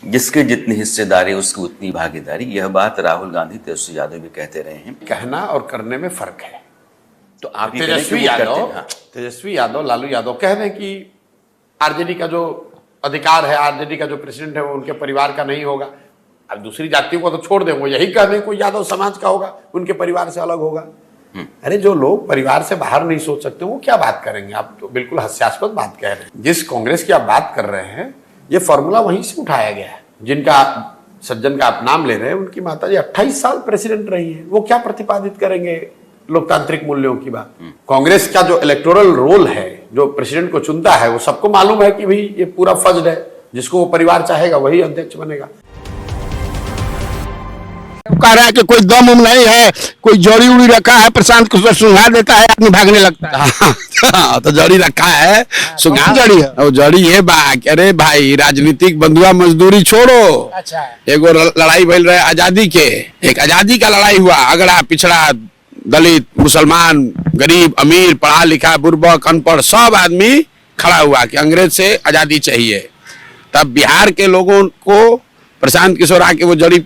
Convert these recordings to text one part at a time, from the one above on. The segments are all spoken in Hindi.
जिसकी जितनी हिस्सेदारी उसकी उतनी भागीदारी, यह बात राहुल गांधी तेजस्वी यादव भी कहते रहे हैं। कहना और करने में फर्क है। तो आप हाँ। तेजस्वी यादव लालू यादव कह रहे हैं कि आरजेडी का जो अधिकार है, आरजेडी का जो प्रेसिडेंट है वो उनके परिवार का नहीं होगा। अब दूसरी जातियों को तो छोड़ दें, वो यही कह रहे हैं कोई यादव समाज का होगा, उनके परिवार से अलग होगा। अरे जो लोग परिवार से बाहर नहीं सोच सकते वो क्या बात करेंगे? आप तो बिल्कुल हास्यास्पद बात कह रहे हैं। जिस कांग्रेस की आप बात कर रहे हैं, ये फॉर्मूला वहीं से उठाया गया है। जिनका सज्जन का आप नाम ले रहे हैं, उनकी माताजी 28 साल प्रेसिडेंट रही है, वो क्या प्रतिपादित करेंगे लोकतांत्रिक मूल्यों की बात? कांग्रेस का जो इलेक्टोरल रोल है, जो प्रेसिडेंट को चुनता है, वो सबको मालूम है कि भाई ये पूरा फज्ड है, जिसको वो परिवार चाहेगा वही अध्यक्ष बनेगा। कह रहा है कि कोई दम उम नहीं है, कोई जड़ी उड़ी रखा है, प्रशांत किशोर सुंघा देता है, आदमी भागने लगता है। तो जड़ी रखा है, सुंघा जड़ी है, और जड़ी है बाग। अरे भाई, राजनीतिक बंधुआ मजदूरी छोड़ो। अच्छा, एगो लड़ाई भइल रहे आजादी के, एक आजादी का लड़ाई हुआ, अगड़ा पिछड़ा दलित मुसलमान गरीब अमीर पढ़ा लिखा बुर्बक अनपढ़ सब आदमी खड़ा हुआ कि अंग्रेज से आजादी चाहिए। तब बिहार के लोगों को प्रशांत किशोर आके वो जड़ी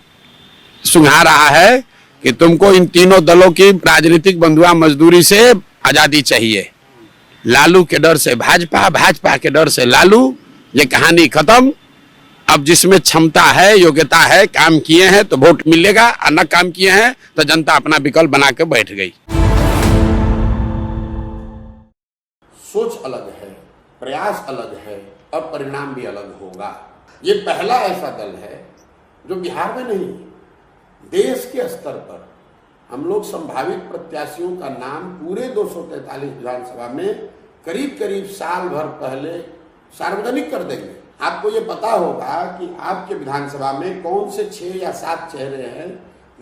सुंघा रहा है कि तुमको इन तीनों दलों की राजनीतिक बंधुआ मजदूरी से आजादी चाहिए। लालू के डर से भाजपा, भाजपा के डर से लालू, ये कहानी खत्म। अब जिसमें क्षमता है, योग्यता है, काम किए हैं तो वोट मिलेगा, और न काम किए हैं तो जनता अपना विकल्प बना के बैठ गई। सोच अलग है, प्रयास अलग है और परिणाम भी अलग होगा। ये पहला ऐसा दल है जो बिहार में नहीं, देश के स्तर पर हम लोग संभावित प्रत्याशियों का नाम पूरे 243 विधानसभा में करीब करीब साल भर पहले सार्वजनिक कर देंगे। आपको ये पता होगा कि आपके विधानसभा में कौन से 6 या 7 चेहरे हैं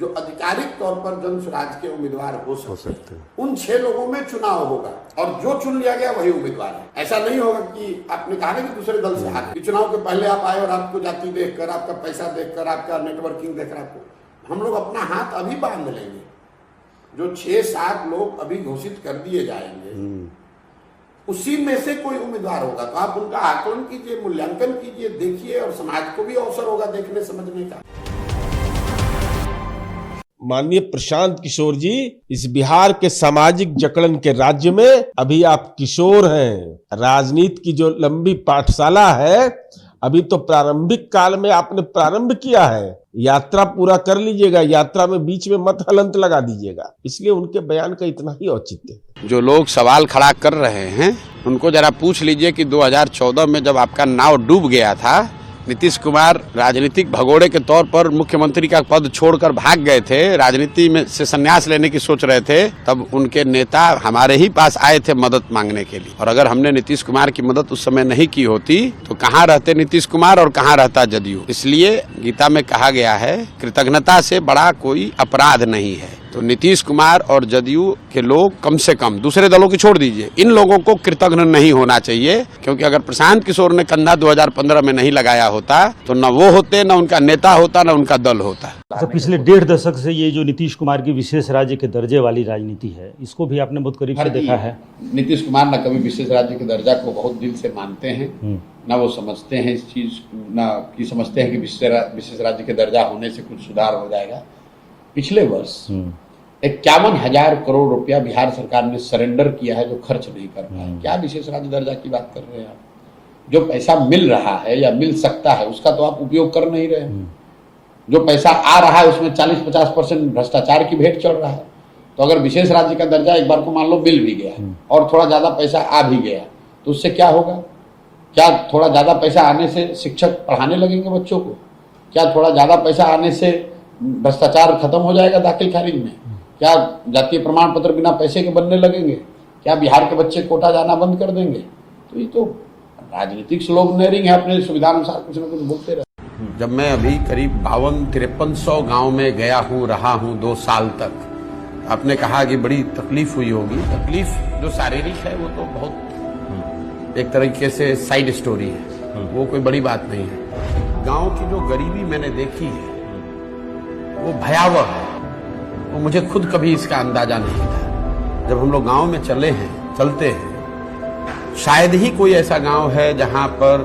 जो आधिकारिक तौर पर जन स्वराज के उम्मीदवार हो सकते हैं। उन 6 लोगों में चुनाव होगा और जो चुन लिया गया वही उम्मीदवार है। ऐसा नहीं होगा कि आपने कहा कि दूसरे दल से हारे। चुनाव के पहले आप आए और आपको जाति देखकर, आपका पैसा देखकर, आपका नेटवर्किंग देखकर आपको, हम लोग अपना हाथ अभी बांध लेंगे। जो 6-7 लोग अभी घोषित कर दिए जाएंगे, उसी में से कोई उम्मीदवार होगा। तो आप उनका आकलन कीजिए, मूल्यांकन कीजिए, देखिए, और समाज को भी अवसर होगा देखने समझने का। माननीय प्रशांत किशोर जी, इस बिहार के सामाजिक जकड़न के राज्य में अभी आप किशोर हैं। राजनीति की जो लंबी पाठशाला है, अभी तो प्रारंभिक काल में आपने प्रारंभ किया है। यात्रा पूरा कर लीजिएगा, यात्रा में बीच में मत हलंत लगा दीजिएगा। इसलिए उनके बयान का इतना ही औचित्य। जो लोग सवाल खड़ा कर रहे हैं उनको जरा पूछ लीजिए कि 2014 में जब आपका नाव डूब गया था, नीतीश कुमार राजनीतिक भगोड़े के तौर पर मुख्यमंत्री का पद छोड़कर भाग गए थे, राजनीति में से संन्यास लेने की सोच रहे थे, तब उनके नेता हमारे ही पास आए थे मदद मांगने के लिए। और अगर हमने नीतीश कुमार की मदद उस समय नहीं की होती तो कहाँ रहते नीतीश कुमार और कहाँ रहता जदयू। इसलिए गीता में कहा गया है, कृतज्ञता से बड़ा कोई अपराध नहीं है। तो नीतीश कुमार और जदयू के लोग कम से कम, दूसरे दलों की छोड़ दीजिए, इन लोगों को कृतज्ञ नहीं होना चाहिए। क्योंकि अगर प्रशांत किशोर ने कंधा 2015 में नहीं लगाया होता तो न वो होते, न उनका नेता होता, न उनका दल होता। अच्छा, पिछले 1.5 दशक से ये जो नीतीश कुमार की विशेष राज्य के दर्जे वाली राजनीति है, इसको भी आपने बहुत करीब से देखा है। नीतीश कुमार न कभी विशेष राज्य के दर्जा को बहुत दिल से मानते हैं, न वो समझते हैं इस चीज, न कि समझते हैं कि विशेष राज्य के दर्जा होने से कुछ सुधार हो जाएगा। पिछले वर्ष 51,000 करोड़ रुपया बिहार सरकार ने सरेंडर किया है जो खर्च नहीं कर पाए। क्या विशेष राज्य दर्जा की बात कर रहे हैं आप? जो पैसा मिल रहा है या मिल सकता है उसका तो आप उपयोग कर नहीं रहे। जो पैसा आ रहा है उसमें 40-50% भ्रष्टाचार की भेंट चढ़ रहा है। तो अगर विशेष राज्य का दर्जा एक बार को मान लो मिल भी गया और थोड़ा ज्यादा पैसा आ भी गया तो उससे क्या होगा? क्या थोड़ा ज्यादा पैसा आने से शिक्षक पढ़ाने लगेंगे बच्चों को? क्या थोड़ा ज्यादा पैसा आने से भ्रष्टाचार खत्म हो जाएगा दाखिल खारिज में? क्या जातीय प्रमाण पत्र बिना पैसे के बनने लगेंगे? क्या बिहार के बच्चे कोटा जाना बंद कर देंगे? तो ये तो राजनीतिक स्लोगनेरिंग है, अपने सुविधानुसार कुछ न कुछ बोलते रहते। जब मैं अभी करीब 52-5300 गांव में गया हूँ, रहा हूँ 2 साल तक, आपने कहा कि बड़ी तकलीफ हुई होगी। तकलीफ जो शारीरिक है वो तो बहुत एक तरीके से साइड स्टोरी है, वो कोई बड़ी बात नहीं है। गांव की जो गरीबी मैंने देखी है वो भयावह है। वो मुझे खुद कभी इसका अंदाजा नहीं था। जब हम लोग गांव में चलते हैं, शायद ही कोई ऐसा गांव है जहां पर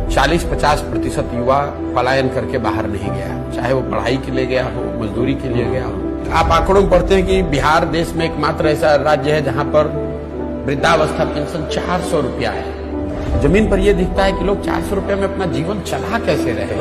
40-50% युवा पलायन करके बाहर नहीं गया, चाहे वो पढ़ाई के लिए गया हो, मजदूरी के लिए गया हो। आप आंकड़ों में पढ़ते हैं कि बिहार देश में एकमात्र ऐसा राज्य है जहां पर वृद्धावस्था पेंशन 400 रुपया है। जमीन पर यह दिखता है कि लोग 400 रुपये में अपना जीवन चला कैसे रहे।